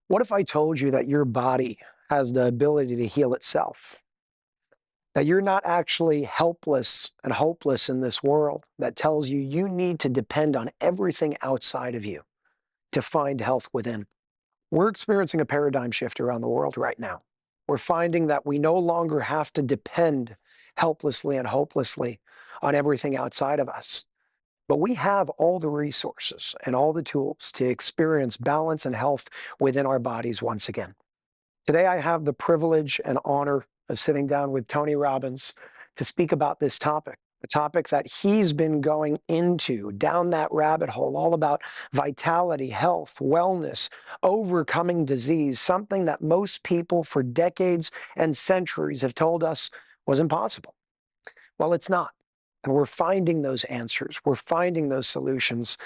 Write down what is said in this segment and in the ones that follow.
What if I told you that your body has the ability to heal itself? That you're not actually helpless and hopeless in this world that tells you you need to depend on everything outside of you to find health within? We're experiencing a paradigm shift around the world right now. We're finding that we no longer have to depend helplessly and hopelessly on everything outside of us. But we have all the resources and all the tools to experience balance and health within our bodies once again. Today, I have the privilege and honor of sitting down with Tony Robbins to speak about this topic, a topic that he's been going into down that rabbit hole, all about vitality, health, wellness, overcoming disease, something that most people for decades and centuries have told us was impossible. Well, it's not. And we're finding those answers. We're finding those solutions.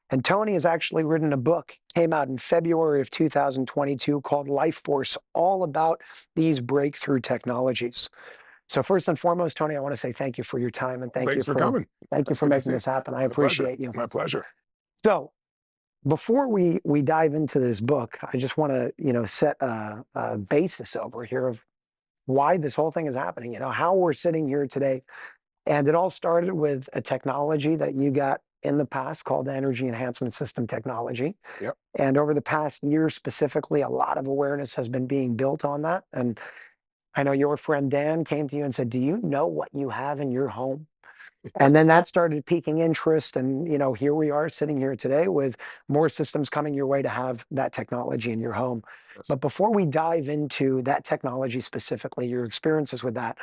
And Tony has actually written a book, came out in February of 2022 called Life Force, all about these breakthrough technologies. So first and foremost, Tony, I want to say thank you for your time and Thanks for coming. thank you for Good to making see you. this happen. I My pleasure. appreciate you. My pleasure. So before we dive into this book, I just want to, set a basis over here of why this whole thing is happening, how we're sitting here today. And it all started with a technology that you got in the past called energy enhancement system technology. Yep. And over the past year specifically, a lot of awareness has been being built on that. And I know your friend Dan came to you and said, "Do you know what you have in your home?" And then Yes. that started piquing interest. And, here we are sitting here today with more systems coming your way to have that technology in your home. Yes. But before we dive into that technology specifically, your experiences with that,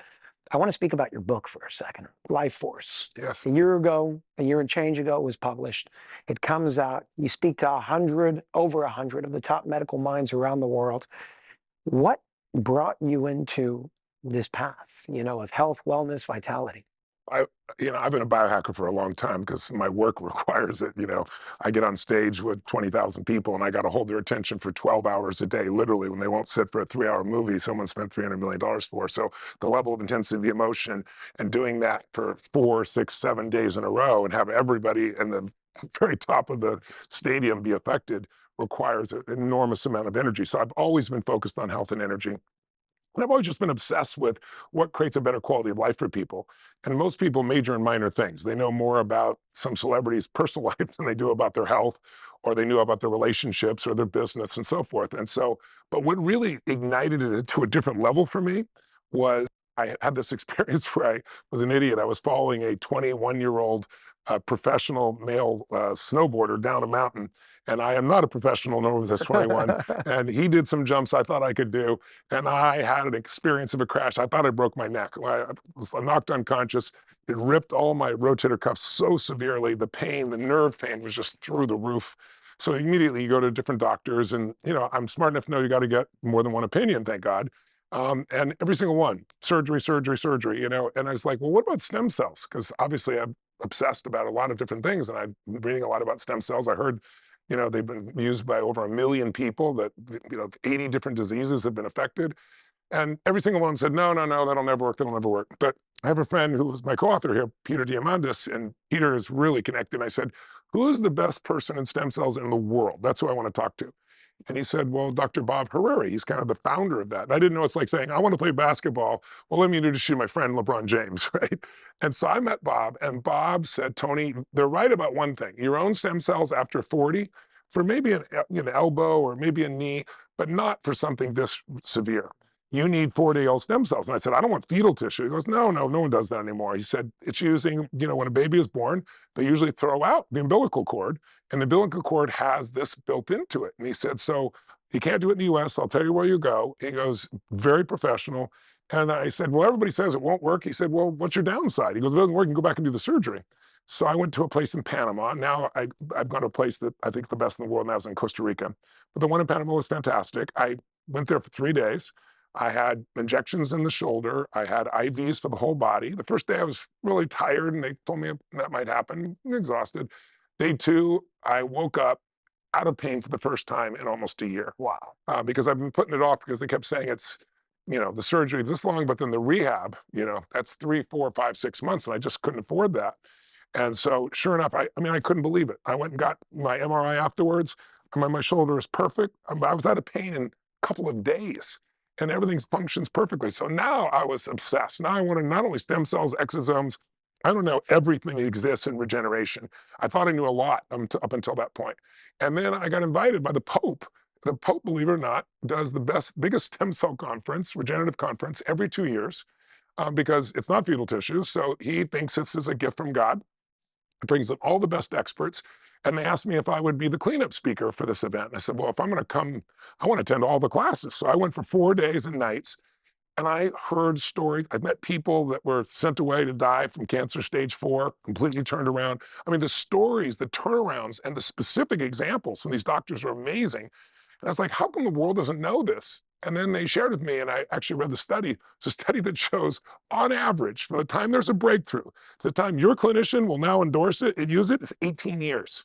I want to speak about your book for a second, Life Force. Yes. A year ago, a year and change ago, it was published. It comes out. You speak to over 100 of the top medical minds around the world. What brought you into this path, of health, wellness, vitality? I, I've been a biohacker for a long time because my work requires it. I get on stage with 20,000 people and I got to hold their attention for 12 hours a day, literally, when they won't sit for a 3-hour movie someone spent $300 million for. So the level of intensity, emotion, and doing that for 4, 6, 7 days in a row and have everybody in the very top of the stadium be affected requires an enormous amount of energy. So I've always been focused on health and energy. And I've always just been obsessed with what creates a better quality of life for people. And most people major in minor things. They know more about some celebrities' personal life than they do about their health, or they knew about their relationships or their business and so forth. And so, but what really ignited it to a different level for me was I had this experience where I was an idiot. I was following a 21-year-old professional male snowboarder down a mountain. And I am not a professional, nor was I 21. And he did some jumps I thought I could do. And I had an experience of a crash. I thought I broke my neck. I was knocked unconscious. It ripped all my rotator cuffs so severely. The pain, the nerve pain was just through the roof. So immediately you go to different doctors and, I'm smart enough to know you got to get more than one opinion, thank God. And every single one, surgery, surgery, surgery, and I was like, well, what about stem cells? Because obviously I'm obsessed about a lot of different things. And I'm reading a lot about stem cells. I heard they've been used by over 1 million people, that, 80 different diseases have been affected. And every single one said, no, no, no, that'll never work. That'll never work. But I have a friend who was my co-author here, Peter Diamandis, and Peter is really connected. I said, who is the best person in stem cells in the world? That's who I want to talk to. And he said, well, Dr. Bob Hariri, he's kind of the founder of that. And I didn't know, it's like saying, I want to play basketball. Well, let me introduce you to my friend, LeBron James, right? And so I met Bob, and Bob said, Tony, they're right about one thing. Your own stem cells after 40, for maybe an elbow or maybe a knee, but not for something this severe. You need 4-day-old stem cells. And I said, I don't want fetal tissue. He goes, no, no, no one does that anymore. He said, it's using, when a baby is born, they usually throw out the umbilical cord, and the umbilical cord has this built into it. And he said, so you can't do it in the US. I'll tell you where you go. He goes, very professional. And I said, well, everybody says it won't work. He said, well, what's your downside? He goes, if it doesn't work, you can go back and do the surgery. So I went to a place in Panama. Now I've gone to a place that I think the best in the world now is in Costa Rica. But the one in Panama was fantastic. I went there for 3 days. I had injections in the shoulder. I had IVs for the whole body. The first day I was really tired and they told me that might happen, exhausted. Day 2, I woke up out of pain for the first time in almost a year. Wow. Because I've been putting it off because they kept saying it's, the surgery is this long, but then the rehab, that's 3, 4, 5, 6 months. And I just couldn't afford that. And so sure enough, I couldn't believe it. I went and got my MRI afterwards. My shoulder is perfect. I was out of pain in a couple of days and everything functions perfectly. So now I was obsessed. Now I wanted not only stem cells, exosomes, I don't know everything that exists in regeneration. I thought I knew a lot up until that point. And then I got invited by the Pope. The Pope, believe it or not, does the biggest stem cell conference, regenerative conference, every 2 years because it's not fetal tissue. So he thinks this is a gift from God. It brings in all the best experts. And they asked me if I would be the cleanup speaker for this event. And I said, well, if I'm going to come, I want to attend all the classes. So I went for 4 days and nights and I heard stories. I met people that were sent away to die from cancer stage 4, completely turned around. I mean, the stories, the turnarounds, and the specific examples from these doctors are amazing. And I was like, how come the world doesn't know this? And then they shared with me, and I actually read the study. It's a study that shows, on average, from the time there's a breakthrough to the time your clinician will now endorse it and use it, is 18 years.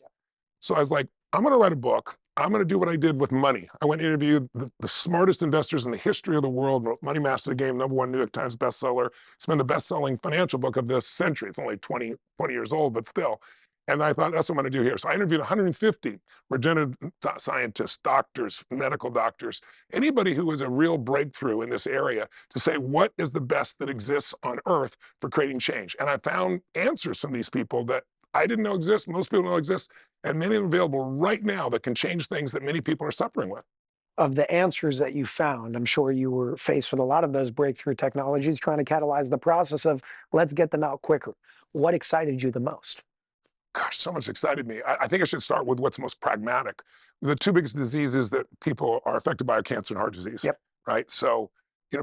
So I was like, I'm going to write a book. I'm going to do what I did with money. I went and interviewed the smartest investors in the history of the world, wrote Money Master the Game, #1 New York Times bestseller. It's been the best-selling financial book of this century. It's only 20 years old, but still. And I thought, that's what I'm going to do here. So I interviewed 150 regenerative scientists, doctors, medical doctors, anybody who was a real breakthrough in this area to say, what is the best that exists on earth for creating change? And I found answers from these people that I didn't know exist, most people don't know exist, and many of them available right now that can change things that many people are suffering with. Of the answers that you found, I'm sure you were faced with a lot of those breakthrough technologies trying to catalyze the process of let's get them out quicker. What excited you the most? Gosh, so much excited me. I think I should start with what's most pragmatic. The two biggest diseases that people are affected by are cancer and heart disease, Yep. right? So,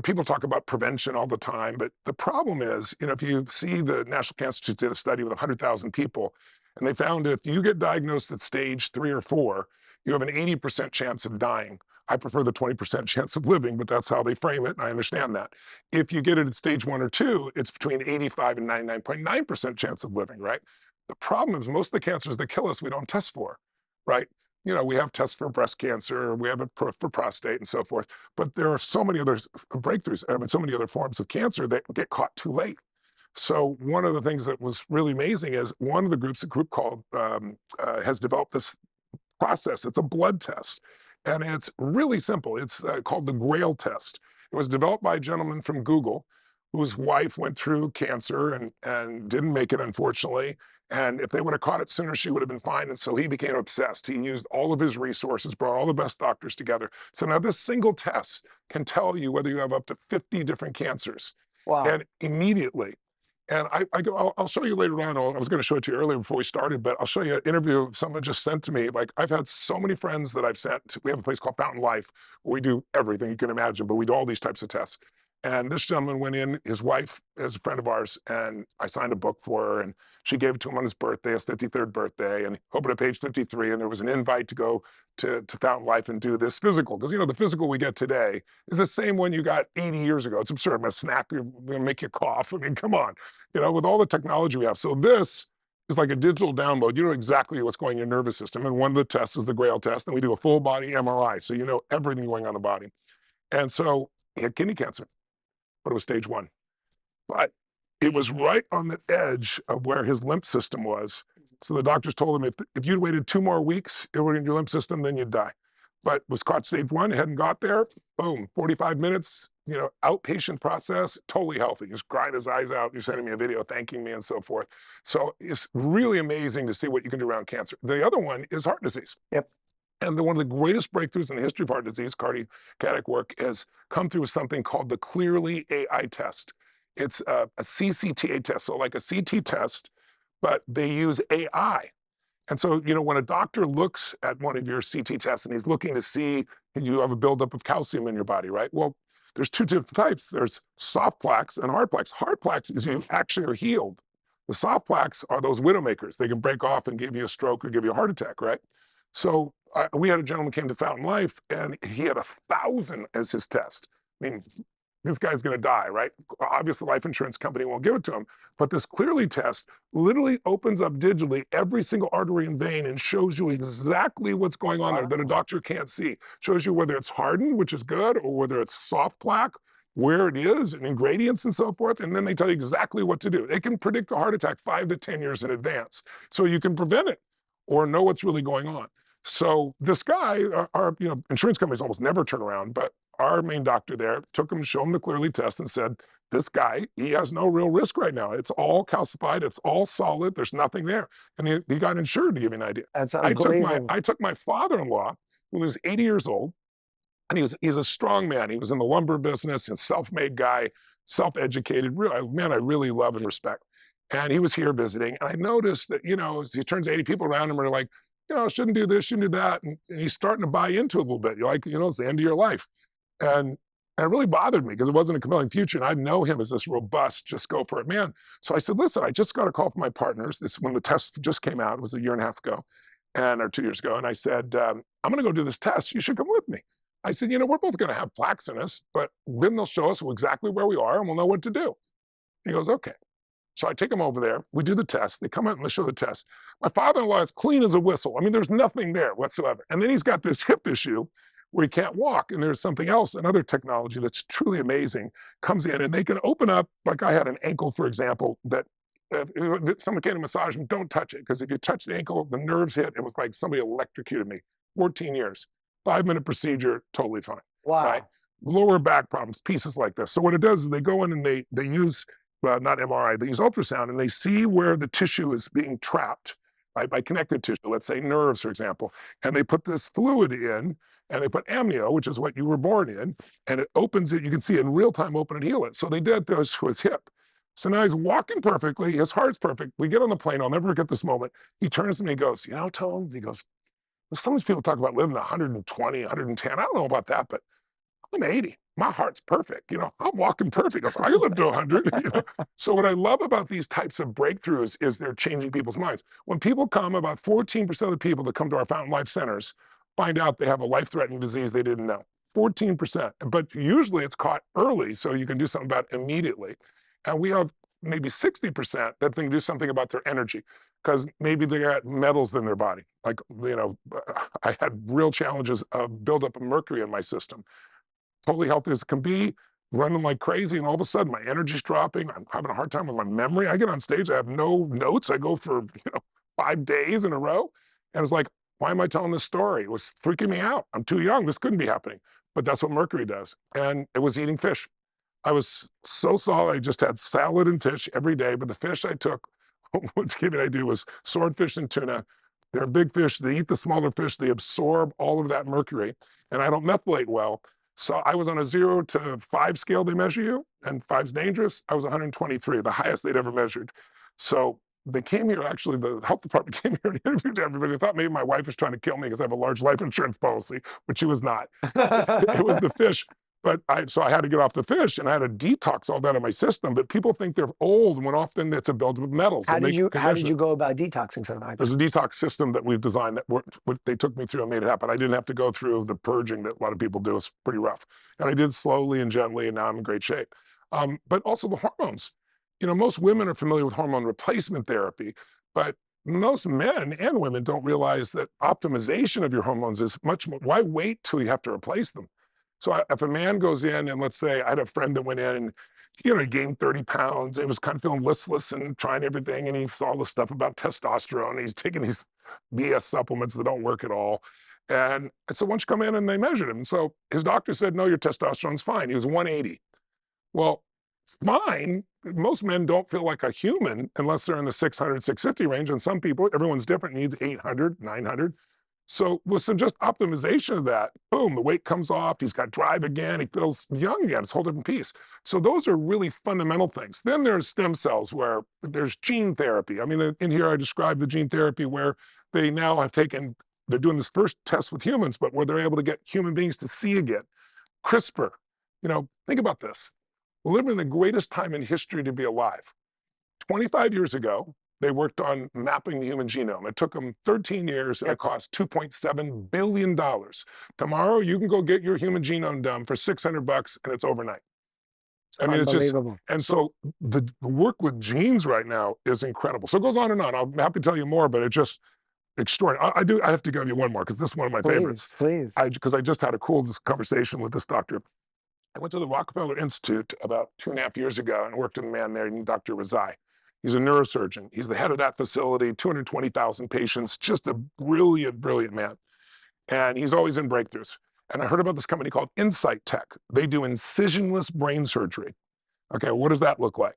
people talk about prevention all the time, but the problem is, if you see the National Cancer Institute did a study with 100,000 people, and they found if you get diagnosed at stage 3 or 4, you have an 80% chance of dying. I prefer the 20% chance of living, but that's how they frame it, and I understand that. If you get it at stage 1 or 2, it's between 85 and 99.9% chance of living, right? The problem is most of the cancers that kill us, we don't test for, right? We have tests for breast cancer, we have it for prostate and so forth, but there are so many other breakthroughs, I mean, so many other forms of cancer that get caught too late. So one of the things that was really amazing is one of the groups, a group called, has developed this process. It's a blood test, and it's really simple. It's called the Grail test. It was developed by a gentleman from Google whose wife went through cancer and didn't make it, unfortunately. And if they would have caught it sooner, she would have been fine. And so he became obsessed. He used all of his resources, brought all the best doctors together. So now this single test can tell you whether you have up to 50 different cancers, Wow. and immediately. And I'll show you later on. I was going to show it to you earlier before we started, but I'll show you an interview someone just sent to me. Like, I've had so many friends that I've sent. We have a place called Fountain Life where we do everything you can imagine, but we do all these types of tests. And this gentleman went in, his wife is a friend of ours, and I signed a book for her, and she gave it to him on his birthday, his 53rd birthday, and he opened at page 53, and there was an invite to go to Fountain Life and do this physical. Because, the physical we get today is the same one you got 80 years ago. It's absurd. I'm going to snack you, I'm going to make you cough. I mean, come on, with all the technology we have. So this is like a digital download. You know exactly what's going in your nervous system. And one of the tests is the Grail test, and we do a full body MRI. So you know everything going on in the body. And so he had kidney cancer, but it was stage 1. But it was right on the edge of where his lymph system was. So the doctors told him if you'd waited 2 more weeks, it would in your lymph system, then you'd die. But was caught stage 1, hadn't got there, boom, 45 minutes, outpatient process, totally healthy. Just crying his eyes out. You're sending me a video thanking me and so forth. So it's really amazing to see what you can do around cancer. The other one is heart disease. Yep. And one of the greatest breakthroughs in the history of heart disease, cardiac work, has come through something called the Clearly AI test. It's a CCTA test, so like a CT test, but they use AI. And so, when a doctor looks at one of your CT tests and he's looking to see you have a buildup of calcium in your body, right? Well, there's two different types. There's soft plaques and hard plaques. Hard plaques is you actually are healed. The soft plaques are those widowmakers. They can break off and give you a stroke or give you a heart attack, right? So we had a gentleman came to Fountain Life, and he had 1,000 as his test. I mean, this guy's going to die, right? Obviously, the life insurance company won't give it to him. But this Clearly test literally opens up digitally every single artery and vein and shows you exactly what's going on there that a doctor can't see. Shows you whether it's hardened, which is good, or whether it's soft plaque, where it is, and ingredients and so forth. And then they tell you exactly what to do. They can predict a heart attack 5 to 10 years in advance. So you can prevent it or know what's really going on. So this guy, our insurance companies almost never turn around, but our main doctor there took him, showed him the clearly test, and said, "This guy, he has no real risk right now. It's all calcified. It's all solid. There's nothing there." And he got insured, to give you an idea. That's I unbelievable. took my father-in-law, who was 80 years old, and he's a strong man. He was in the lumber business, a self-made guy, self-educated. Real man, I really love and respect. And he was here visiting, and I noticed that as he turns 80, people around him are like, shouldn't do this, shouldn't do that, and he's starting to buy into it a little bit. You're like, it's the end of your life, and it really bothered me because it wasn't a compelling future, and I know him as this robust, just go for it man. So I said, listen, I just got a call from my partners. This when the test just came out, it was a year and a half ago, or 2 years ago, and I said, I'm going to go do this test. You should come with me. I said, we're both going to have plaques in us, but then they'll show us exactly where we are, and we'll know what to do. He goes, okay. So I take him over there. We do the test. They come out and they show the test. My father-in-law is clean as a whistle. I mean, there's nothing there whatsoever. And then he's got this hip issue where he can't walk. And there's something else, another technology that's truly amazing comes in, and they can open up, like I had an ankle, for example, that someone came to massage him, don't touch it. Because if you touch the ankle, the nerves hit. It was like somebody electrocuted me. 14 years, 5-minute procedure, totally fine. Right? Wow. Lower back problems, pieces like this. So what it does is they go in and they use not MRI, they use ultrasound, and they see where the tissue is being trapped by connective tissue, let's say nerves, for example. And they put this fluid in, and they put amnio, which is what you were born in, and it opens it. You can see it in real time, open and heal it. So they did this to his hip. So now he's walking perfectly. His heart's perfect. We get on the plane. I'll never forget this moment. He turns to me and he goes, Tone, he goes, some of these people talk about living 120, 110. I don't know about that, but I'm 80. My heart's perfect. I'm walking perfect. I can live to 100. So what I love about these types of breakthroughs is they're changing people's minds. When people come, about 14% of the people that come to our Fountain Life centers find out they have a life-threatening disease they didn't know. 14%. But usually it's caught early, so you can do something about it immediately. And we have maybe 60% that can do something about their energy because maybe they got metals in their body. Like, I had real challenges of buildup of mercury in my system. Totally healthy as it can be, running like crazy, and all of a sudden my energy's dropping. I'm having a hard time with my memory. I get on stage, I have no notes. I go for 5 days in a row, and it's like, why am I telling this story? It was freaking me out. I'm too young. This couldn't be happening. But that's what mercury does. And it was eating fish. I was so solid. I just had salad and fish every day. But the fish I took, what I do was swordfish and tuna. They're big fish. They eat the smaller fish. They absorb all of that mercury. And I don't methylate well. So I was on a 0 to 5 scale they measure you, and 5's dangerous. I was 123, the highest they'd ever measured. So they came here, actually, the health department came here and interviewed everybody. They thought maybe my wife was trying to kill me because I have a large life insurance policy, but she was not. It was the fish. So I had to get off the fish, and I had to detox all that in my system. But people think they're old when often it's a buildup of metals. How did you go about detoxing something? There's a detox system that we've designed that what they took me through and made it happen. I didn't have to go through the purging that a lot of people do. It's pretty rough. And I did slowly and gently, and now I'm in great shape. But also the hormones. Most women are familiar with hormone replacement therapy, but most men and women don't realize that optimization of your hormones is much more. Why wait till you have to replace them? So if a man goes in, and let's say I had a friend that went in and he gained 30 pounds. He was kind of feeling listless and trying everything. And he saw the stuff about testosterone. He's taking these BS supplements that don't work at all. And I said, why don't you come in? And they measured him. And so his doctor said, no, your testosterone's fine. He was 180. Well, fine. Most men don't feel like a human unless they're in the 600, 650 range. And some people, everyone's different, needs 800, 900. So with some just optimization of that, boom, the weight comes off. He's got drive again. He feels young again. It's a whole different piece. So those are really fundamental things. Then there's stem cells where there's gene therapy. I mean, in here I described the gene therapy where they now have they're doing this first test with humans, but where they're able to get human beings to see again. CRISPR, think about this. We're living in the greatest time in history to be alive. 25 years ago, they worked on mapping the human genome. It took them 13 years, and it cost $2.7 billion. Tomorrow, you can go get your human genome done for $600, and it's overnight. I mean, it's just, Unbelievable. and so the work with genes right now is incredible. So it goes on and on. I'm happy to tell you more, but it's just extraordinary. I have to give you one more because this is one of my favorites. Please. Because I just had a cool conversation with this doctor. I went to the Rockefeller Institute about 2.5 years ago and worked with a man there named Dr. Razai. He's a neurosurgeon. He's the head of that facility, 220,000 patients, just a brilliant, brilliant man. And he's always in breakthroughs. And I heard about this company called Insight Tech. They do incisionless brain surgery. Okay, what does that look like?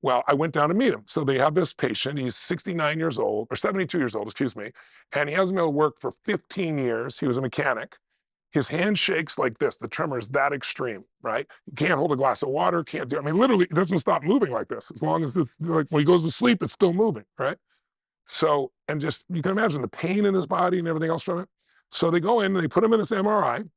Well, I went down to meet him. So they have this patient. He's 69 years old, or 72 years old, excuse me. And he hasn't been able to work for 15 years. He was a mechanic. His hand shakes like this. The tremor is that extreme, right? He can't hold a glass of water, can't do, I mean, literally, it doesn't stop moving like this. As long as it's like when he goes to sleep, it's still moving, right? So, and just, you can imagine the pain in his body and everything else from it. So they go in and they put him in this MRI.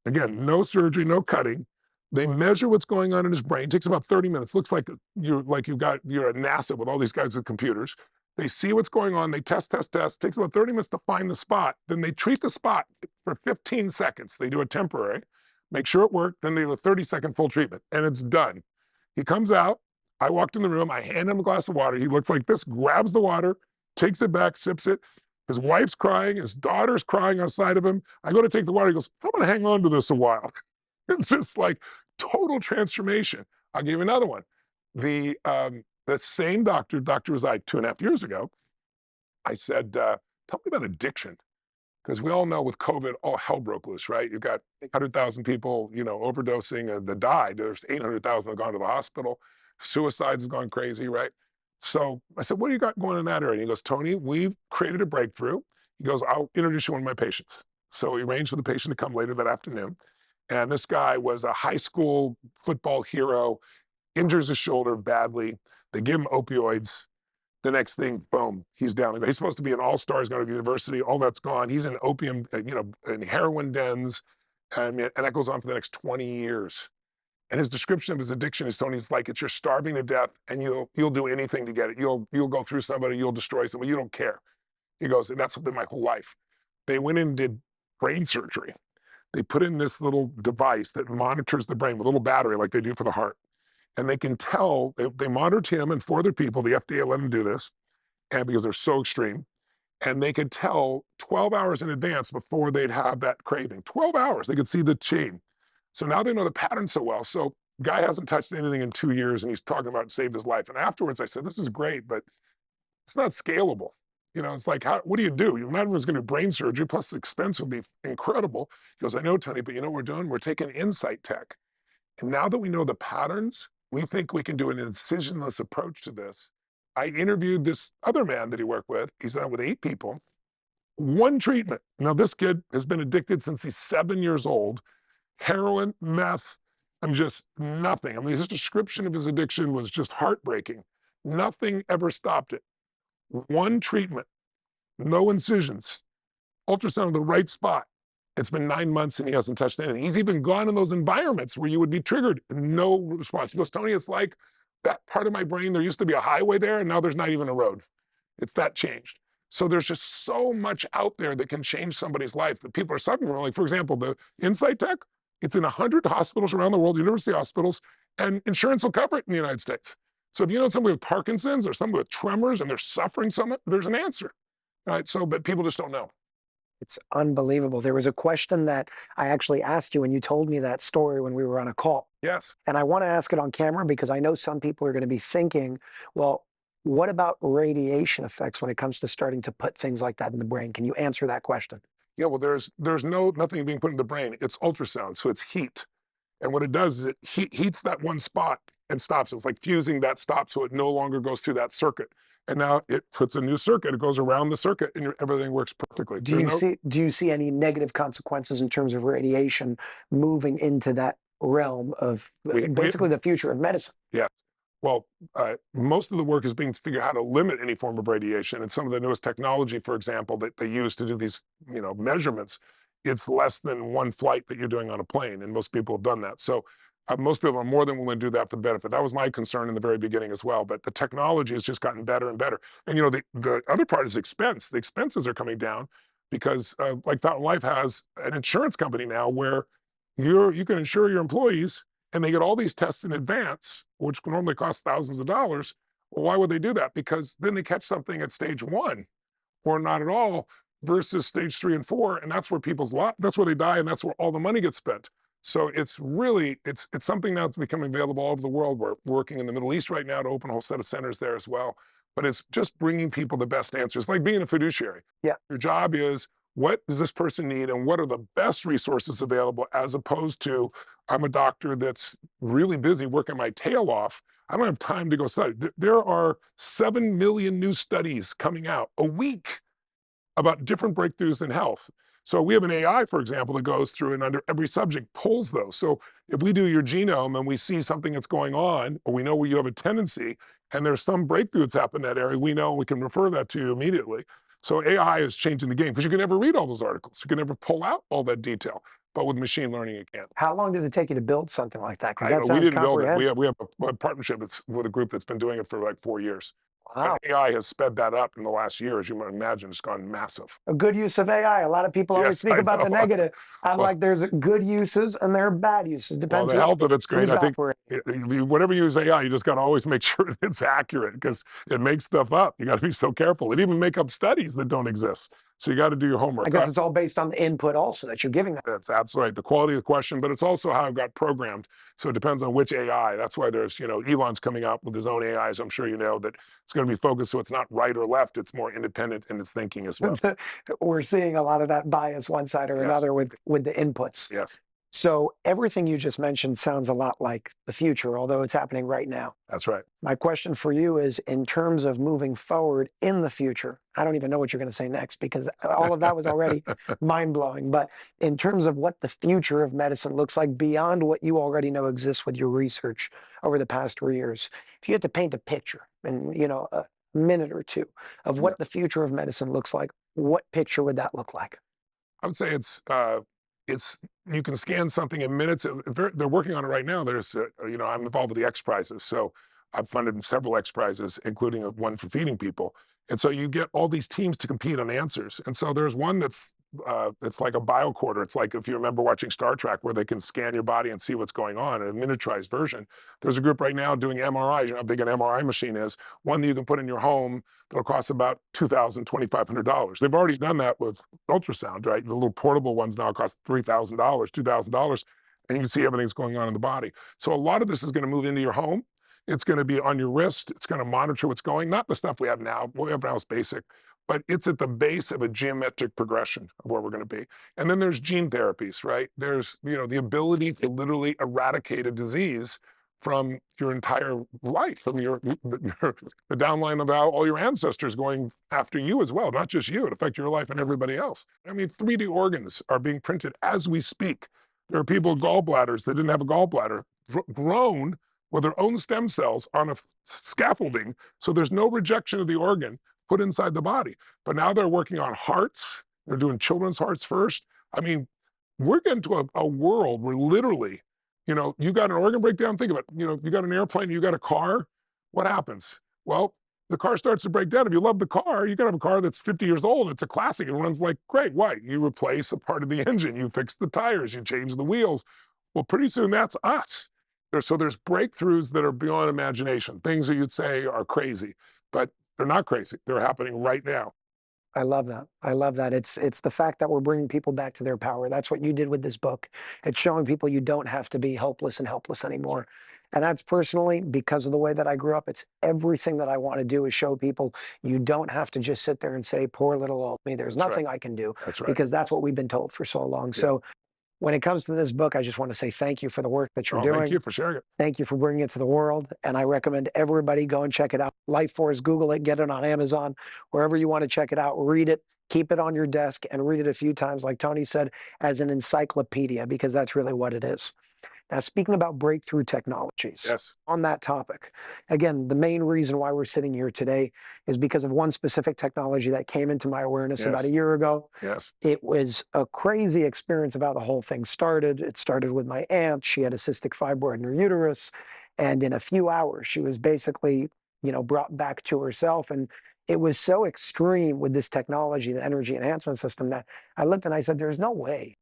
Again, no surgery, no cutting. They measure what's going on in his brain. It takes about 30 minutes. Looks like you're at NASA with all these guys with computers. They see what's going on. They test, test, test. Takes about 30 minutes to find the spot. Then they treat the spot for 15 seconds. They do a temporary, make sure it worked. Then they do a 30-second full treatment, and it's done. He comes out. I walked in the room. I hand him a glass of water. He looks like this, grabs the water, takes it back, sips it. His wife's crying. His daughter's crying outside of him. I go to take the water. He goes, I'm going to hang on to this a while. It's just like total transformation. I'll give you another one. The same doctor was like 2.5 years ago. I said, tell me about addiction. Because we all know with COVID, all hell broke loose, right? You've got 800,000 people, overdosing and that died. There's 800,000 that have gone to the hospital. Suicides have gone crazy, right? So I said, what do you got going in that area? And he goes, Tony, we've created a breakthrough. He goes, I'll introduce you to one of my patients. So he arranged for the patient to come later that afternoon. And this guy was a high school football hero, injures his shoulder badly. They give him opioids. The next thing, boom, he's down. He's supposed to be an all-star. He's going to university. All that's gone. He's in opium, in heroin dens. And that goes on for the next 20 years. And his description of his addiction is, Tony, it's like you're starving to death and you'll do anything to get it. You'll go through somebody, you'll destroy somebody, you don't care. He goes, and that's been my whole life. They went in and did brain surgery. They put in this little device that monitors the brain with a little battery like they do for the heart. And they can tell, they monitored him and 4 other people, the FDA let them do this, and because they're so extreme, and they could tell 12 hours in advance before they'd have that craving. 12 hours, they could see the chain. So now they know the pattern so well. So guy hasn't touched anything in 2 years and he's talking about saved his life. And afterwards I said, this is great, but it's not scalable. It's like, what do you do? Not everyone's going to do brain surgery, plus the expense will be incredible. He goes, I know, Tony, but you know what we're doing? We're taking Insight Tech. And now that we know the patterns, we think we can do an incisionless approach to this. I interviewed this other man that he worked with. He's done it with 8 people. One treatment. Now, this kid has been addicted since he's 7 years old. Heroin, meth, just nothing. I mean, his description of his addiction was just heartbreaking. Nothing ever stopped it. One treatment, no incisions, ultrasound in the right spot. It's been 9 months and he hasn't touched anything. He's even gone in those environments where you would be triggered, no response. He goes, Tony, it's like that part of my brain, there used to be a highway there and now there's not even a road. It's that changed. So there's just so much out there that can change somebody's life that people are suffering from. Like, for example, the Insight Tech, it's in 100 hospitals around the world, university hospitals, and insurance will cover it in the United States. So if you know somebody with Parkinson's or somebody with tremors and they're suffering something, there's an answer. Right? So, but people just don't know. It's unbelievable. There was a question that I actually asked you when you told me that story when we were on a call. Yes. And I want to ask it on camera because I know some people are going to be thinking, well, what about radiation effects when it comes to starting to put things like that in the brain? Can you answer that question? Yeah, well, there's nothing being put in the brain. It's ultrasound, so it's heat. And what it does is it heats that one spot and stops. It's like fusing that stop so it no longer goes through that circuit. And now it puts a new circuit. It goes around the circuit and everything works perfectly. Do you see any negative consequences in terms of radiation moving into that realm of basically the future of medicine? Yeah. Well, most of the work is being to figure out how to limit any form of radiation. And some of the newest technology, for example, that they use to do these, measurements, it's less than one flight that you're doing on a plane. And most people have done that. So most people are more than willing to do that for the benefit. That was my concern in the very beginning as well. But the technology has just gotten better and better. And, the other part is expense. The expenses are coming down because like Fountain Life has an insurance company now where you can insure your employees and they get all these tests in advance, which normally cost thousands of dollars. Well, why would they do that? Because then they catch something at stage 1 or not at all versus stage 3 and 4. And that's where that's where they die. And that's where all the money gets spent. So it's really, it's something now that's becoming available all over the world. We're working in the Middle East right now to open a whole set of centers there as well. But it's just bringing people the best answers, like being a fiduciary. Yeah. Your job is, what does this person need and what are the best resources available, as opposed to, I'm a doctor that's really busy working my tail off. I don't have time to go study. There are 7 million new studies coming out a week about different breakthroughs in health. So we have an AI, for example, that goes through and under every subject pulls those. So if we do your genome and we see something that's going on, or we know where you have a tendency, and there's some breakthrough that's happened in that area, we know we can refer that to you immediately. So AI is changing the game because you can never read all those articles. You can never pull out all that detail. But with machine learning, you can. How long did it take you to build something like that? Because that We sounds didn't build it. comprehensive. We have a partnership with a group that's been doing it for like 4 years. But Wow. AI has sped that up in the last year, as you might imagine. It's gone massive. A good use of AI. A lot of people always Yes, speak I about know. the negative. I'm Well, like, there's good uses and there are bad uses. well, Depends the health of it's great. who's I think operating. whatever you use AI, you just got to always make sure that it's accurate, because it makes stuff up. You got to be so careful. It even make up studies that don't exist. So you got to do your I homework. guess it's all based on the input also that you're giving them. That's absolutely right. The quality of the question, but it's also how it got programmed. So it depends on which AI. That's why there's, Elon's coming up with his own AIs. I'm sure you know that it's going to be focused so it's not right or left. It's more independent in its thinking as well. We're seeing a lot of that bias one side or Yes. another with the inputs. Yes. So everything you just mentioned sounds a lot like the future, although it's happening right now. That's right. My question for you is, in terms of moving forward in the future, I don't even know what you're going to say next because all of that was already mind blowing. But in terms of what the future of medicine looks like beyond what you already know exists with your research over the past 3 years, if you had to paint a picture in, a minute or two of what the future of medicine looks like, what picture would that look like? I would say it's you can scan something in minutes. They're working on it right now. I'm involved with the X Prizes, so I've funded several X Prizes, including one for feeding people. And so you get all these teams to compete on answers. And so there's one that's it's like a biocorder. It's like, if you remember watching Star Trek, where they can scan your body and see what's going on in a miniaturized version. There's a group right now doing MRIs. You know how big an MRI machine is. One that you can put in your home that'll cost about $2,000, $2,500. They've already done that with ultrasound, right? The little portable ones now cost $3,000, $2,000, and you can see everything's going on in the body. So a lot of this is going to move into your home. It's going to be on your wrist. It's going to monitor what's going. Not the stuff we have now. What we have now is basic, but it's at the base of a geometric progression of where we're going to be. And then there's gene therapies, right? There's the ability to literally eradicate a disease from your entire life, from the downline of all your ancestors going after you as well, not just you. It affects your life and everybody else. I mean, 3D organs are being printed as we speak. There are people with gallbladders that didn't have a gallbladder, grown with their own stem cells on a scaffolding, so there's no rejection of the organ put inside the body. But now they're working on hearts. They're doing children's hearts first. I mean, we're getting to a world where literally, you got an organ breakdown. Think of it. You got an airplane, you got a car. What happens? Well, the car starts to break down. If you love the car, you can have a car that's 50 years old. It's a classic. It runs like great. Why? You replace a part of the engine. You fix the tires. You change the wheels. Well, pretty soon that's us. So there's breakthroughs that are beyond imagination, things that you'd say are crazy, but they're not crazy. They're happening right now. I love that. I love that. It's the fact that we're bringing people back to their power. That's what you did with this book. It's showing people you don't have to be hopeless and helpless anymore. And that's personally because of the way that I grew up. It's everything that I want to do is show people you don't have to just sit there and say, poor little old me. There's That's nothing right. I can do, That's right. because that's what we've been told for so long. Yeah. So when it comes to this book, I just want to say thank you for the work that you're Oh, thank doing. you for sharing it. Thank you for bringing it to the world. And I recommend everybody go and check it out. Life Force, Google it, get it on Amazon, wherever you want to check it out. Read it, keep it on your desk, and read it a few times, like Tony said, as an encyclopedia, because that's really what it is. Now, speaking about breakthrough technologies, Yes. on that topic, again, the main reason why we're sitting here today is because of one specific technology that came into my awareness about a Yes. year ago. Yes. It was a crazy experience of how the whole thing started. It started with my aunt. She had a cystic fibroid in her uterus. And in a few hours, she was basically, brought back to herself. And it was so extreme with this technology, the energy enhancement system, that I looked and I said, there's no way.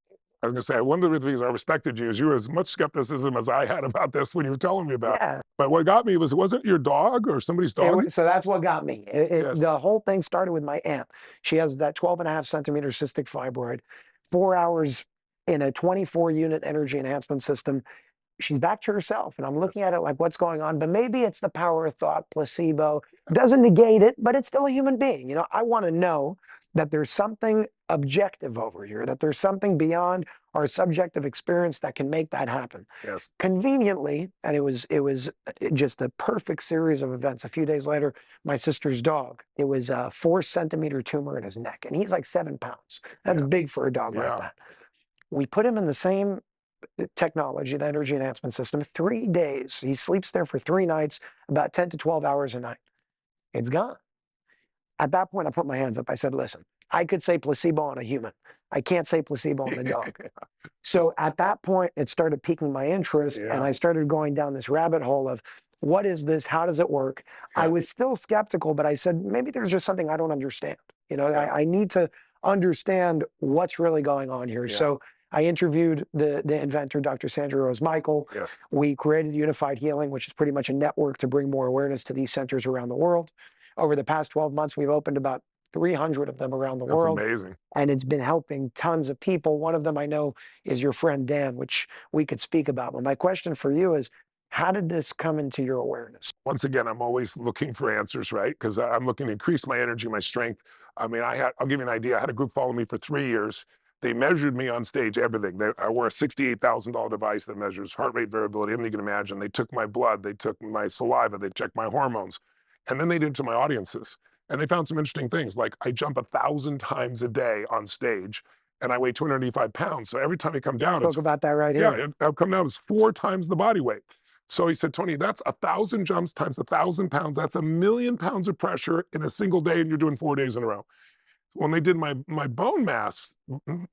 I was going to say, one of the reasons I respected you is you were as much skepticism as I had about this when you were telling me about it. Yeah. But what got me wasn't your dog or somebody's dog? So that's what got me. Yes. The whole thing started with my aunt. She has that 12.5 centimeter cystic fibroid, 4 hours in a 24 unit energy enhancement system. she's back to herself. And I'm looking Yes. at it like, what's going on? But maybe it's the power of thought, placebo. Doesn't negate it, but it's still a human being. You know, I want to know that there's something objective over here, that there's something beyond our subjective experience that can make that happen. Yes. Conveniently, and it was just a perfect series of events. A few days later, my sister's dog, it was a 4 centimeter tumor in his neck, and he's like 7 pounds. That's Yeah. big for a dog like Yeah. that. We put him in the same technology, the energy enhancement system, 3 days. He sleeps there for 3 nights, about 10 to 12 hours a night. It's gone. At that point, I put my hands up. I said, listen, I could say placebo on a human. I can't say placebo on a dog. So at that point, it started piquing my interest, and Yeah. I started going down this rabbit hole of what is this? How does it work? I Yeah. was still skeptical, but I said, maybe there's just something I don't understand. You know, Yeah. I need to understand what's really going on here. Yeah. So I interviewed the inventor, Dr. Sandra Rose Michael. Yes. We created Unified Healing, which is pretty much a network to bring more awareness to these centers around the world. Over the past 12 months, we've opened about 300 of them around the That's world, amazing. and it's been helping tons of people. One of them I know is your friend Dan, which we could speak about. But my question for you is, how did this come into your awareness? Once again, I'm always looking for answers, right? Because I'm looking to increase my energy, my strength. I mean, I'll give you an idea. I had a group follow me for 3 years. They measured me on stage, everything. I wore a $68,000 device that measures heart rate variability, everything you can imagine. They took my blood, they took my saliva, they checked my hormones. And then they did it to my audiences. And they found some interesting things. Like I jump 1,000 times a day on stage and I weigh 285 pounds. So every time I come down, Spoke it's, about that right yeah, here. I'll come down, it's 4 times the body weight. So he said, Tony, that's 1,000 jumps times 1,000 pounds. That's 1,000,000 pounds of pressure in a single day, and you're doing 4 days in a row. When they did my bone mass,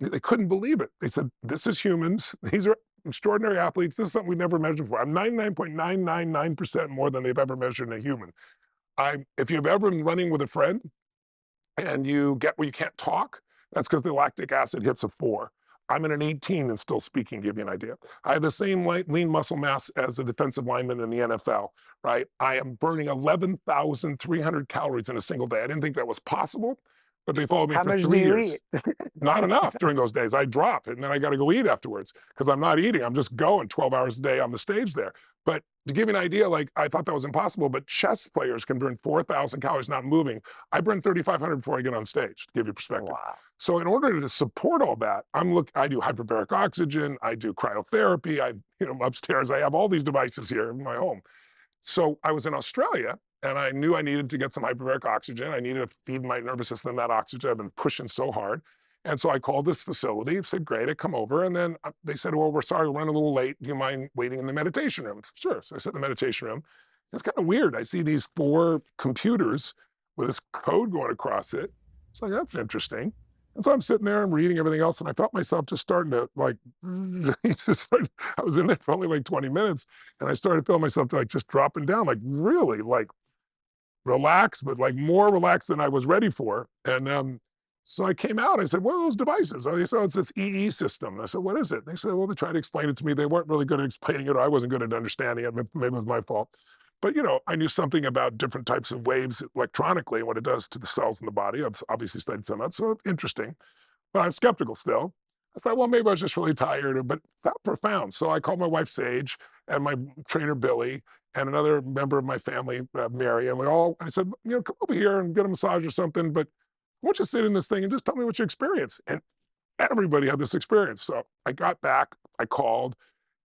they couldn't believe it. They said, this is humans. These are extraordinary athletes. This is something we never measured before. I'm 99.999% more than they've ever measured in a human. If you've ever been running with a friend and you get where you can't talk, that's because the lactic acid hits a 4. I'm at an 18 and still speaking, give you an idea. I have the same lean muscle mass as a defensive lineman in the NFL, right? I am burning 11,300 calories in a single day. I didn't think that was possible, but they followed me How for much do 3 you years. eat? Not enough during those days. I drop and then I got to go eat afterwards because I'm not eating. I'm just going 12 hours a day on the stage there. But to give you an idea, like I thought that was impossible, but chess players can burn 4,000 calories not moving. I burn 3,500 before I get on stage, to give you perspective. Wow. So in order to support all that, I do hyperbaric oxygen, I do cryotherapy, upstairs, I have all these devices here in my home. So I was in Australia and I knew I needed to get some hyperbaric oxygen. I needed to feed my nervous system that oxygen. I've been pushing so hard. And so I called this facility, said, great, I come over. And then they said, well, we're sorry, we're running a little late. Do you mind waiting in the meditation room? Sure. So I sit in the meditation room. It's kind of weird. I see these 4 computers with this code going across it. It's like, that's interesting. And so I'm sitting there, I'm reading everything else, and I felt myself just starting to like, I was in there for only like 20 minutes, and I started feeling myself like just dropping down, like really like relaxed, but like more relaxed than I was ready for. And so I came out. I said, "What are those devices?" Oh, they said, "It's this EESystem." I said, "What is it?" They said, "Well, they tried to explain it to me. They weren't really good at explaining it. Or I wasn't good at understanding it. Maybe it was my fault." But I knew something about different types of waves electronically and what it does to the cells in the body. I've obviously studied some of that, so interesting. But I'm skeptical still. I thought, well, maybe I was just really tired, but felt profound. So I called my wife Sage and my trainer Billy and another member of my family, Mary, and I said, come over here and get a massage or something, but I want you to sit in this thing and just tell me what you experience. And everybody had this experience. So I got back, I called,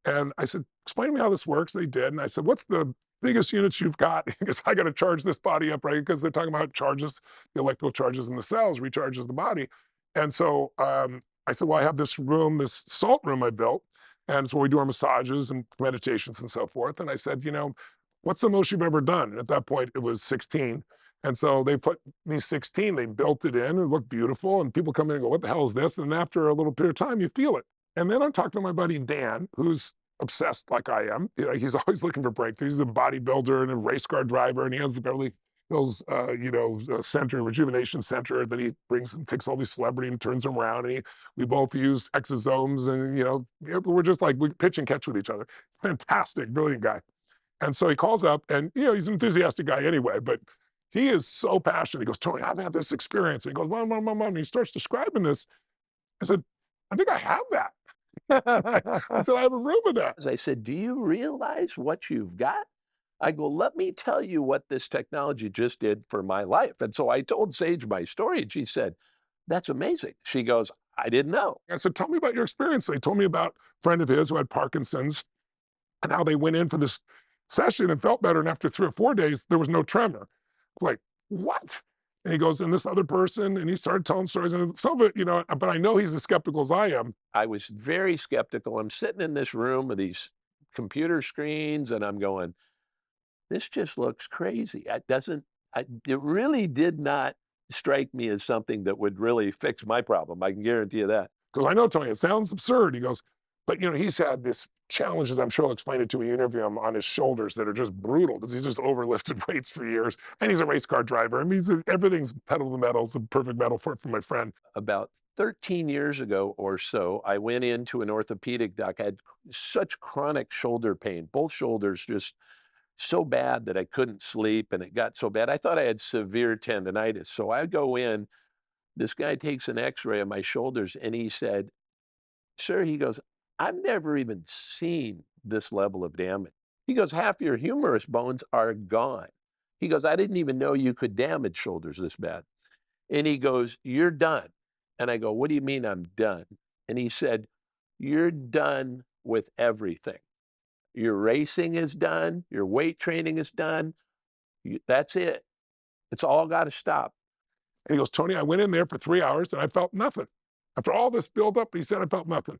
and I said, explain to me how this works. They did. And I said, what's the biggest units you've got? Because I got to charge this body up, right? Because they're talking about charges, the electrical charges in the cells, recharges the body. And so I said, well, I have this room, this salt room I built. And it's where we do our massages and meditations and so forth. And I said, what's the most you've ever done? And at that point, it was 16. And so they put these 16, they built it in, it looked beautiful. And people come in and go, what the hell is this? And after a little period of time, you feel it. And then I'm talking to my buddy Dan, who's obsessed like I am. He's always looking for breakthroughs. He's a bodybuilder and a race car driver, and he has the Beverly Hills, center, rejuvenation center that he brings and takes all these celebrity and turns them around. And we both use exosomes, and we're just like we pitch and catch with each other. Fantastic, brilliant guy. And so he calls up, and he's an enthusiastic guy anyway, but he is so passionate. He goes, Tony, I've had this experience. And he goes, mom. And he starts describing this. I said, I think I have that. I said, I have a room with that. I said, do you realize what you've got? I go, let me tell you what this technology just did for my life. And so I told Sage my story, and she said, that's amazing. She goes, I didn't know. I said, tell me about your experience. So he told me about a friend of his who had Parkinson's and how they went in for this session and felt better. And after 3 or 4 days, there was no tremor. Like, what? And he goes, and this other person, and he started telling stories. And some of it, but I know he's as skeptical as I am. I was very skeptical. I'm sitting in this room with these computer screens, and I'm going, this just looks crazy. It really did not strike me as something that would really fix my problem. I can guarantee you that. Because I know, Tony, it sounds absurd. He goes, but he's had this challenges, I'm sure he'll explain it to you, interview him, on his shoulders that are just brutal because he's just overlifted weights for years. And he's a race car driver. I mean, everything's pedal to the metal. It's a perfect metaphor for my friend. About 13 years ago or so, I went into an orthopedic doc. I had such chronic shoulder pain, both shoulders just so bad that I couldn't sleep, and it got so bad. I thought I had severe tendonitis. So I go in, this guy takes an x-ray of my shoulders, and he said, sir, he goes, I've never even seen this level of damage. He goes, half your humerus bones are gone. He goes, I didn't even know you could damage shoulders this bad. And he goes, you're done. And I go, what do you mean I'm done? And he said, you're done with everything. Your racing is done. Your weight training is done. That's it. It's all got to stop. And he goes, Tony, I went in there for 3 hours and I felt nothing. After all this buildup, he said, I felt nothing.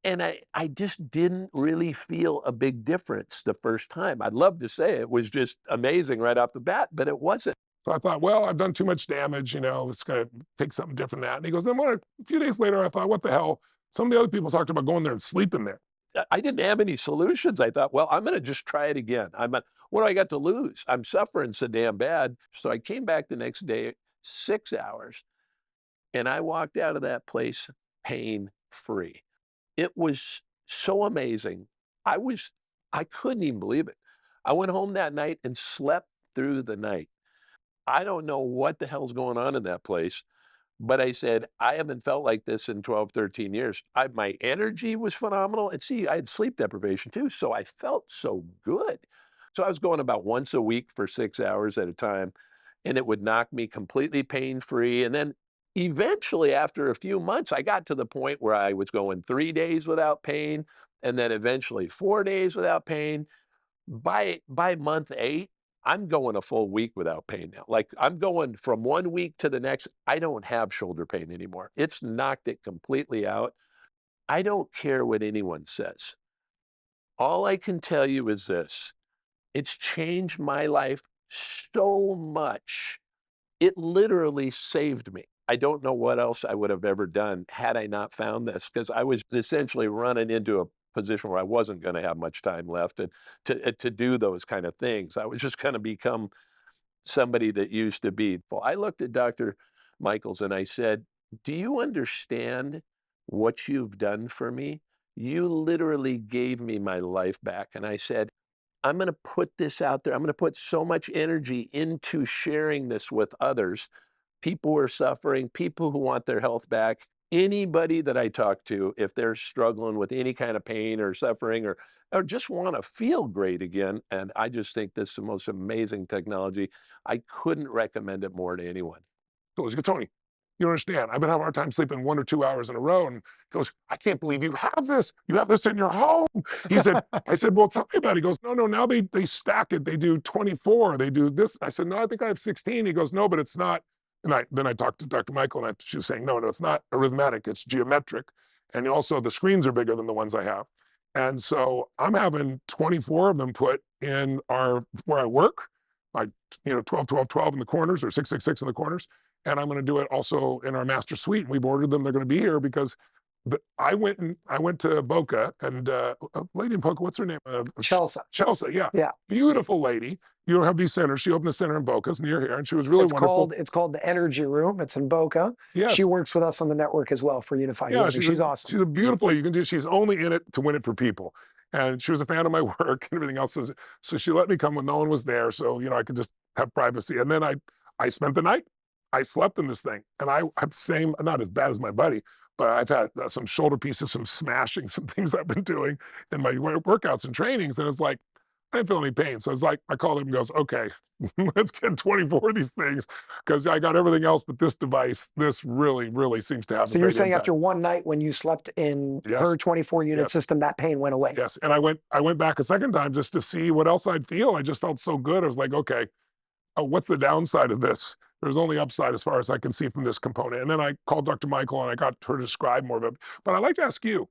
And I just didn't really feel a big difference the first time. I'd love to say it was just amazing right off the bat, but it wasn't. So I thought, well, I've done too much damage, it's going to take something different than that. And he goes, then a few days later, I thought, what the hell? Some of the other people talked about going there and sleeping there. I didn't have any solutions. I thought, well, I'm going to just try it again. What do I got to lose? I'm suffering so damn bad. So I came back the next day, 6 hours, and I walked out of that place pain-free. It was so amazing. I couldn't even believe it. I went home that night and slept through the night. I don't know what the hell's going on in that place, but I said, I haven't felt like this in 12, 13 years. My energy was phenomenal. And see, I had sleep deprivation too. So I felt so good. So I was going about once a week for 6 hours at a time, and it would knock me completely pain-free. And then eventually, after a few months, I got to the point where I was going 3 days without pain, and then eventually 4 days without pain. By month 8, I'm going a full week without pain now. Like, I'm going from 1 week to the next. I don't have shoulder pain anymore. It's knocked it completely out. I don't care what anyone says. All I can tell you is this: it's changed my life so much. It literally saved me. I don't know what else I would have ever done had I not found this, because I was essentially running into a position where I wasn't going to have much time left and to do those kind of things. I was just going to become somebody that used to be. Well, I looked at Dr. Michaels and I said, do you understand what you've done for me? You literally gave me my life back. And I said, I'm going to put this out there. I'm going to put so much energy into sharing this with others, people who are suffering, people who want their health back. Anybody that I talk to, if they're struggling with any kind of pain or suffering or just want to feel great again, and I just think this is the most amazing technology. I couldn't recommend it more to anyone. So he goes, Tony, you understand, I've been having a hard time sleeping 1 or 2 hours in a row. And he goes, I can't believe you have this. You have this in your home. He said, I said, well, tell me about it. He goes, no, now they stack it. They do 24. They do this. I said, no, I think I have 16. He goes, no, but it's not. And then I talked to Dr. Michael, and she was saying, no, it's not arithmetic. It's geometric. And also the screens are bigger than the ones I have. And so I'm having 24 of them put in where I work, like, 12, 12, 12 in the corners, or 6, 6, 6 in the corners. And I'm going to do it also in our master suite. We've ordered them. They're going to be here because I went to Boca, and a lady in Boca, what's her name? Chelsea. Chelsea, yeah. Yeah. Beautiful lady. You don't have these centers. She opened the center in Boca. It's near here, and she was really wonderful. It's called the Energy Room. It's in Boca. Yes. She works with us on the network as well for Unified Healing. She's awesome. She's a beautiful lady. She's only in it to win it for people. And she was a fan of my work and everything else. So she let me come when no one was there. So, I could just have privacy. And then I spent the night. I slept in this thing, and I had the same, not as bad as my buddy, but I've had some shoulder pieces, some smashing, some things I've been doing in my workouts and trainings. And it's like, I didn't feel any pain. So it's like, I called him and goes, okay, let's get 24 of these things because I got everything else but this device. This really, really seems to have So a you're great saying impact. after one night when you slept in Yes. her 24 unit Yes. system, that pain went away? Yes. And I went back a second time just to see what else I'd feel. I just felt so good. I was like, okay, what's the downside of this? There's only upside as far as I can see from this component. And then I called Dr. Michael and I got her to describe more of it. But I'd like to ask you,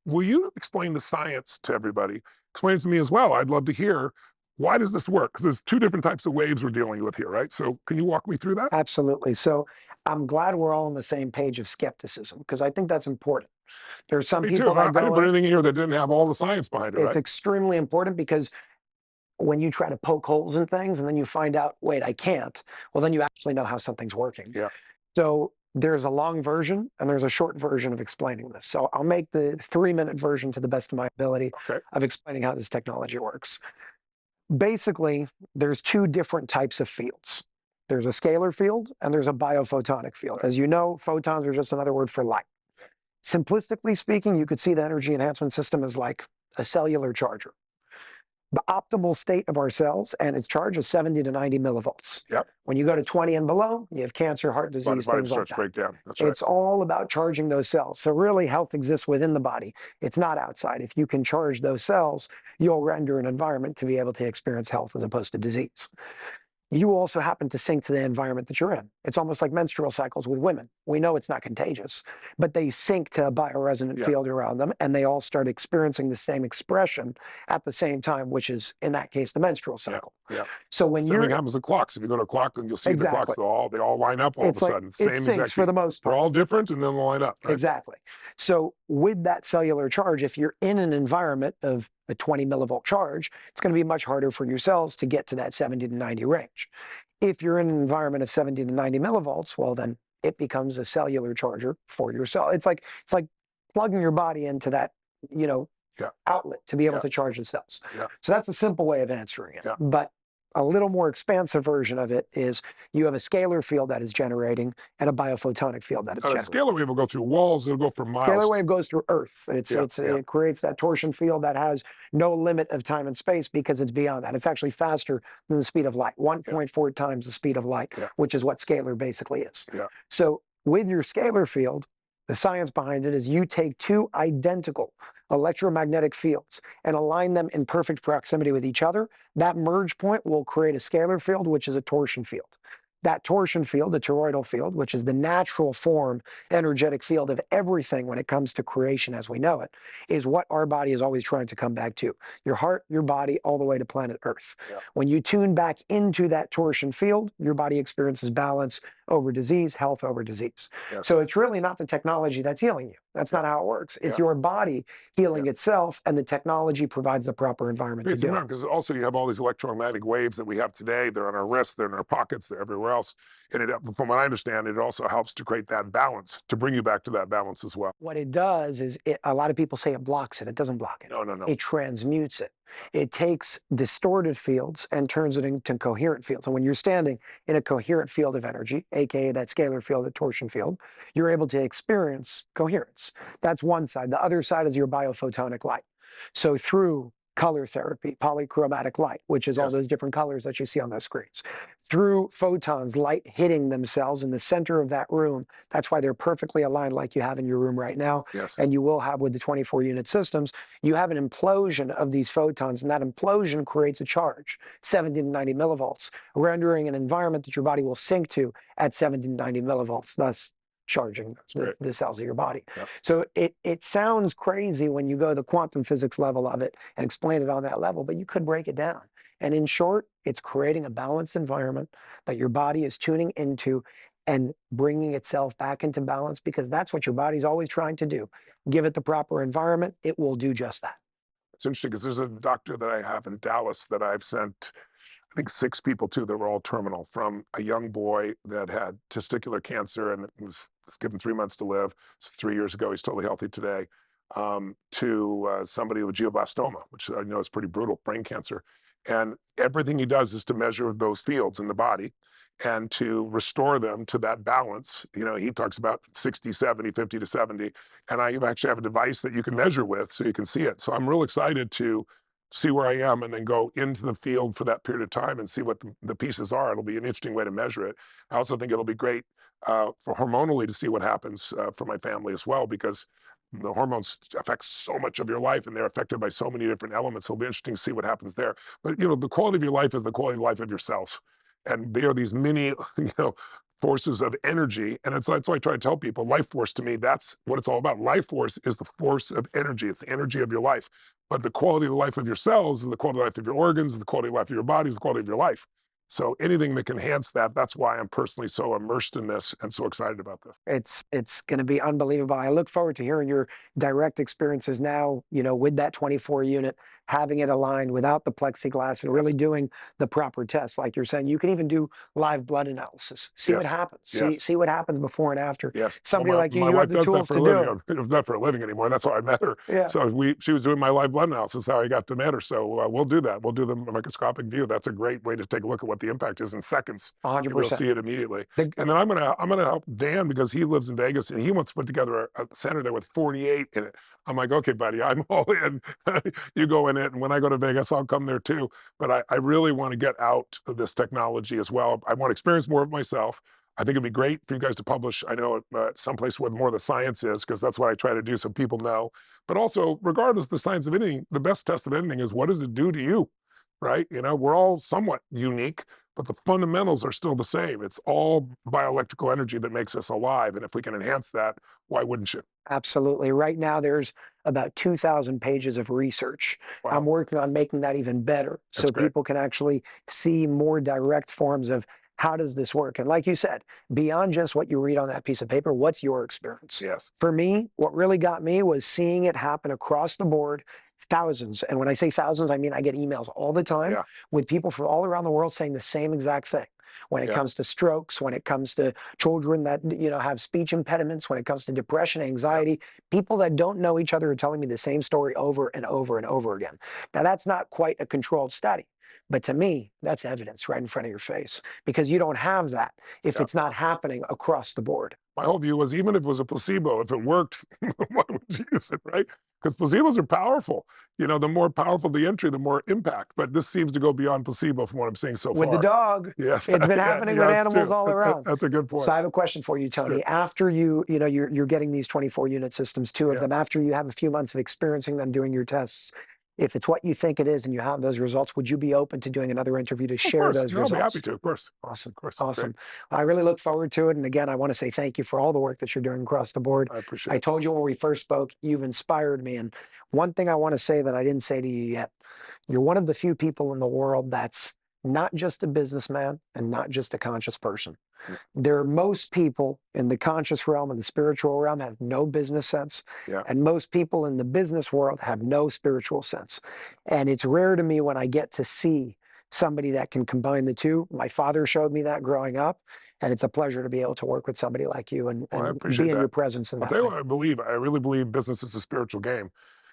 will you explain the science to everybody? Explain it to me as well. I'd love to hear, why does this work? Because there's two different types of waves we're dealing with here, right? So can you walk me through that? Absolutely. So I'm glad we're all on the same page of skepticism, because I think that's important. There's some Me people too. I that go didn't put in, anything here that didn't have all the science behind it, it's right? extremely important, because when you try to poke holes in things and then you find out, wait, I can't, well, then you actually know how something's working. Yeah. So there's a long version and there's a short version of explaining this. So I'll make the 3-minute version to the best of my ability Okay. of explaining how this technology works. Basically, there's two different types of fields. There's a scalar field and there's a biophotonic field. As you know, photons are just another word for light. Simplistically speaking, you could see the energy enhancement system as like a cellular charger. The optimal state of our cells and its charge is 70 to 90 millivolts. Yep. When you go to 20 and below, you have cancer, heart disease, Body things like starts that. break down. That's right. It's all about charging those cells. So really, health exists within the body. It's not outside. If you can charge those cells, you'll render an environment to be able to experience health as opposed to disease. You also happen to sync to the environment that you're in. It's almost like menstrual cycles with women. We know it's not contagious, but they sync to a bioresonant field around them, and they all start experiencing the same expression at the same time, which is, in that case, the menstrual cycle. Yeah. So when Same thing happens with clocks. If you go to a clock, and you'll see the clocks, they all line up all of a sudden. It Same syncs exact for the most They're part. all different, and then they'll line up. Right? Exactly. So with that cellular charge, if you're in an environment of a 20 millivolt charge, it's going to be much harder for your cells to get to that 70 to 90 range. If you're in an environment of 70 to 90 millivolts, well, then it becomes a cellular charger for your cell. It's like plugging your body into that, outlet to be able to charge the cells. Yeah. So that's a simple way of answering it. Yeah. But a little more expansive version of it is you have a scalar field that is generating and a biophotonic field that is generating. A scalar wave will go through walls. It'll go for miles. Scalar wave goes through Earth. It creates that torsion field that has no limit of time and space because it's beyond that. It's actually faster than the speed of light, 1.4 times the speed of light, which is what scalar basically is. Yeah. So with your scalar field, the science behind it is you take two identical electromagnetic fields and align them in perfect proximity with each other. That merge point will create a scalar field, which is a torsion field. That torsion field, the toroidal field, which is the natural form, energetic field of everything when it comes to creation as we know it, is what our body is always trying to come back to. Your heart, your body, all the way to planet Earth. Yeah. When you tune back into that torsion field, your body experiences balance over disease, health over disease. Yes. So it's really not the technology that's healing you. That's not how it works. It's your body healing itself, and the technology provides the proper environment to do it. Because also you have all these electromagnetic waves that we have today. They're on our wrists, they're in our pockets, they're everywhere else. And from what I understand, it also helps to create that balance, to bring you back to that balance as well. What it does is, a lot of people say it blocks it. It doesn't block it. No. It transmutes it. It takes distorted fields and turns it into coherent fields. And when you're standing in a coherent field of energy, aka that scalar field, the torsion field, you're able to experience coherence. That's one side. The other side is your biophotonic light. So through color therapy, polychromatic light, which is all those different colors that you see on those screens. Through photons, light hitting themselves in the center of that room. That's why they're perfectly aligned like you have in your room right now. Yes. And you will have with the 24 unit systems. You have an implosion of these photons, and that implosion creates a charge, 70 to 90 millivolts, rendering an environment that your body will sync to at 70 to 90 millivolts, thus charging the cells of your body. Yep. So it sounds crazy when you go the quantum physics level of it and explain it on that level, but you could break it down. And in short, it's creating a balanced environment that your body is tuning into and bringing itself back into balance, because that's what your body's always trying to do. Give it the proper environment, it will do just that. It's interesting because there's a doctor that I have in Dallas that I've sent, I think 6 people to that were all terminal, from a young boy that had testicular cancer and was given 3 months to live. 3 years ago, he's totally healthy today, to somebody with glioblastoma, which I know is pretty brutal, brain cancer. And everything he does is to measure those fields in the body. and to restore them to that balance. He talks about 60, 70, 50 to 70. And I actually have a device that you can measure with so you can see it. So I'm real excited to see where I am and then go into the field for that period of time and see what the pieces are. It'll be an interesting way to measure it. I also think it'll be great for hormonally to see what happens for my family as well, because the hormones affect so much of your life and they're affected by so many different elements. It'll be interesting to see what happens there. But the quality of your life is the quality of life of yourself. And there are these many, forces of energy. And that's why I try to tell people life force to me, that's what it's all about. Life force is the force of energy. It's the energy of your life. But the quality of the life of your cells is the quality of life of your organs, the quality of life of your body is the quality of your life. So anything that can enhance that, that's why I'm personally so immersed in this and so excited about this. It's going to be unbelievable. I look forward to hearing your direct experiences now, with that 24 unit, having it aligned without the plexiglass and really doing the proper tests. Like you're saying, you can even do live blood analysis, see what Yes. happens, Yes. see what happens before and after. Yes. Somebody Well, like my you wife have the does that tools for to a do living. It's not for a living anymore. That's how I met her. Yeah. So she was doing my live blood analysis, how I got to meet her. So we'll do that. We'll do the microscopic view. That's a great way to take a look at what the impact is in seconds. 100%. We'll see it immediately. The- And then I'm gonna help Dan because he lives in Vegas and he wants to put together a center there with 48 in it. I'm like, okay, buddy, I'm all in. You go in it, and when I go to Vegas, I'll come there too. But I really want to get out of this technology as well. I want to experience more of myself. I think it'd be great for you guys to publish. I know someplace where more of the science is, because that's what I try to do so people know. But also, regardless of the science of anything, the best test of anything is what does it do to you, right? We're all somewhat unique, but the fundamentals are still the same. It's all bioelectrical energy that makes us alive. And if we can enhance that, why wouldn't you? Absolutely. Right now, there's about 2,000 pages of research. Wow. I'm working on making that even better so That's great. people can actually see more direct forms of how does this work. And like you said, beyond just what you read on that piece of paper, what's your experience? Yes. For me, what really got me was seeing it happen across the board, thousands. And when I say thousands, I mean I get emails all the time Yeah. with people from all around the world saying the same exact thing. When it Yeah. comes to strokes, when it comes to children that have speech impediments, when it comes to depression, anxiety, people that don't know each other are telling me the same story over and over and over again. Now that's not quite a controlled study, but to me, that's evidence right in front of your face because you don't have that if Yeah. it's not happening across the board. My whole view was even if it was a placebo, if it worked, why would you use it, right? Because placebos are powerful. The more powerful the entry, the more impact. But this seems to go beyond placebo from what I'm seeing so With the far. dog, Yes. it's been Yeah, happening yeah, with it's animals true. all around. That's a good point. So I have a question for you, Tony. Sure. After you're getting these 24 unit systems, two of Yeah. them, after you have a few months of experiencing them, doing your tests, if it's what you think it is and you have those results, would you be open to doing another interview to Of share course. those No, I'll be results? happy to, of course. Awesome. Of course. Awesome. Great. I really look forward to it. And again, I want to say thank you for all the work that you're doing across the board. I appreciate I it. told you when we first spoke, you've inspired me. And one thing I want to say that I didn't say to you yet, you're one of the few people in the world that's not just a businessman and not just a conscious person. There are most people in the conscious realm and the spiritual realm have no business sense. Yeah. And most people in the business world have no spiritual sense. And it's rare to me when I get to see somebody that can combine the two. My father showed me that growing up. And it's a pleasure to be able to work with somebody like you and, Well, I and appreciate be in that. your presence in I'll that tell you way. what I believe. I really believe business is a spiritual game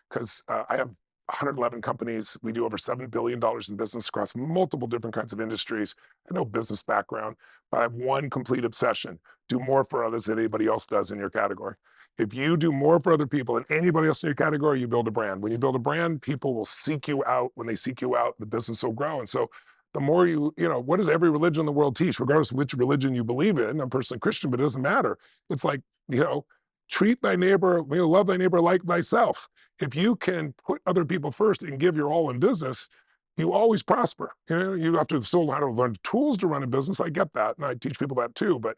because I have 111 companies. We do over $7 billion in business across multiple different kinds of industries. I no business background, but I have one complete obsession. Do more for others than anybody else does in your category. If you do more for other people than anybody else in your category, you build a brand. When you build a brand, people will seek you out. When they seek you out, the business will grow. And so the more what does every religion in the world teach, regardless of which religion you believe in? I'm personally Christian, but it doesn't matter. It's like, treat thy neighbor, love thy neighbor like thyself. If you can put other people first and give your all in business, you always prosper. You have to still know how to learn tools to run a business. I get that, and I teach people that too. But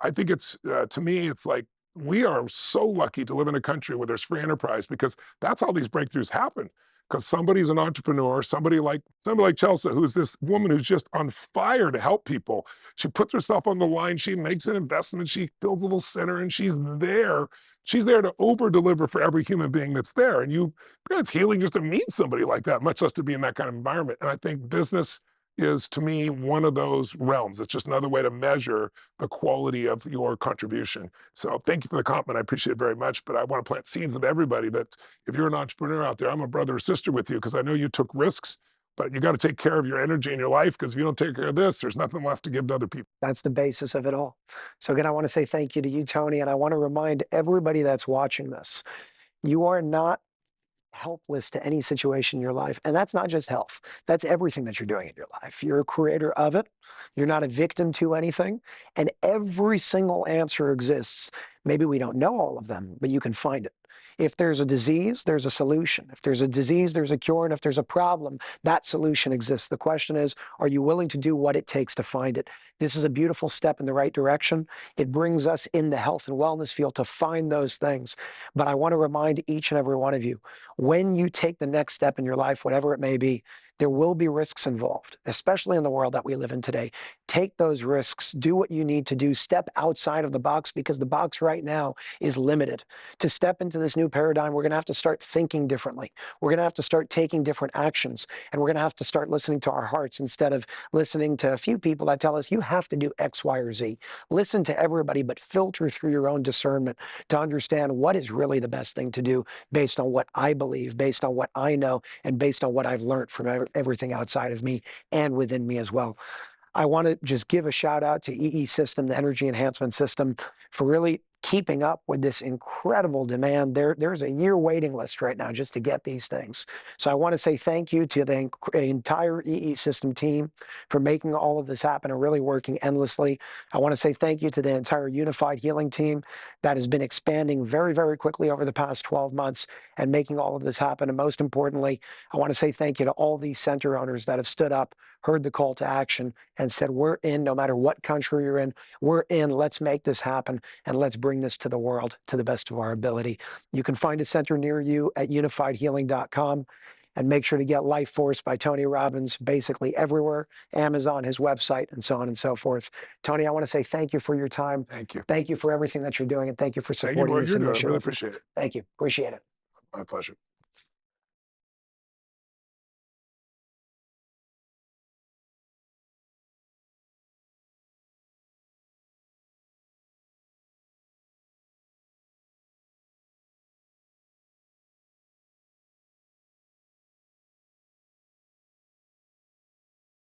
I think it's to me, it's like we are so lucky to live in a country where there's free enterprise because that's how these breakthroughs happen. Because somebody's an entrepreneur, somebody like Chelsea, who's this woman who's just on fire to help people. She puts herself on the line. She makes an investment. She builds a little center, and she's there. She's there to over deliver for every human being that's there. And it's healing just to meet somebody like that, much less to be in that kind of environment. And I think business is, to me, one of those realms. It's just another way to measure the quality of your contribution. So thank you for the compliment. I appreciate it very much. But I want to plant seeds with everybody that if you're an entrepreneur out there, I'm a brother or sister with you because I know you took risks But you got to take care of your energy in your life, because if you don't take care of this, there's nothing left to give to other people. That's the basis of it all. So again, I want to say thank you to you, Tony, and I want to remind everybody that's watching this, you are not helpless to any situation in your life. And that's not just health. That's everything that you're doing in your life. You're a creator of it. You're not a victim to anything. And every single answer exists. Maybe we don't know all of them, but you can find it. If there's a disease, there's a solution. If there's a disease, there's a cure. And if there's a problem, that solution exists. The question is, are you willing to do what it takes to find it? This is a beautiful step in the right direction. It brings us in the health and wellness field to find those things. But I want to remind each and every one of you, when you take the next step in your life, whatever it may be, there will be risks involved, especially in the world that we live in today. Take those risks, do what you need to do, step outside of the box, because the box right now is limited. To step into this new paradigm, we're going to have to start thinking differently. We're going to have to start taking different actions, and we're going to have to start listening to our hearts instead of listening to a few people that tell us you have to do X, Y, or Z. Listen to everybody, but filter through your own discernment to understand what is really the best thing to do based on what I believe, based on what I know, and based on what I've learned from everything outside of me and within me as well. I want to just give a shout out to EESystem, the energy enhancement system, for really keeping up with this incredible demand. There's a year waiting list right now just to get these things. So I want to say thank you to the entire EESystem team for making all of this happen and really working endlessly. I want to say thank you to the entire Unified Healing team that has been expanding very, very quickly over the past 12 months and making all of this happen. And most importantly, I want to say thank you to all these center owners that have stood up, heard the call to action, and said, we're in, no matter what country you're in, we're in, let's make this happen, and let's bring this to the world to the best of our ability. You can find a center near you at unifiedhealing.com, and make sure to get Life Force by Tony Robbins basically everywhere, Amazon, his website, and so on and so forth. Tony, I want to say thank you for your time. Thank you. Thank you for everything that you're doing, and thank you for Thank you for supporting what this you're doing. I initiative. really appreciate it. Thank you. Appreciate it. My pleasure.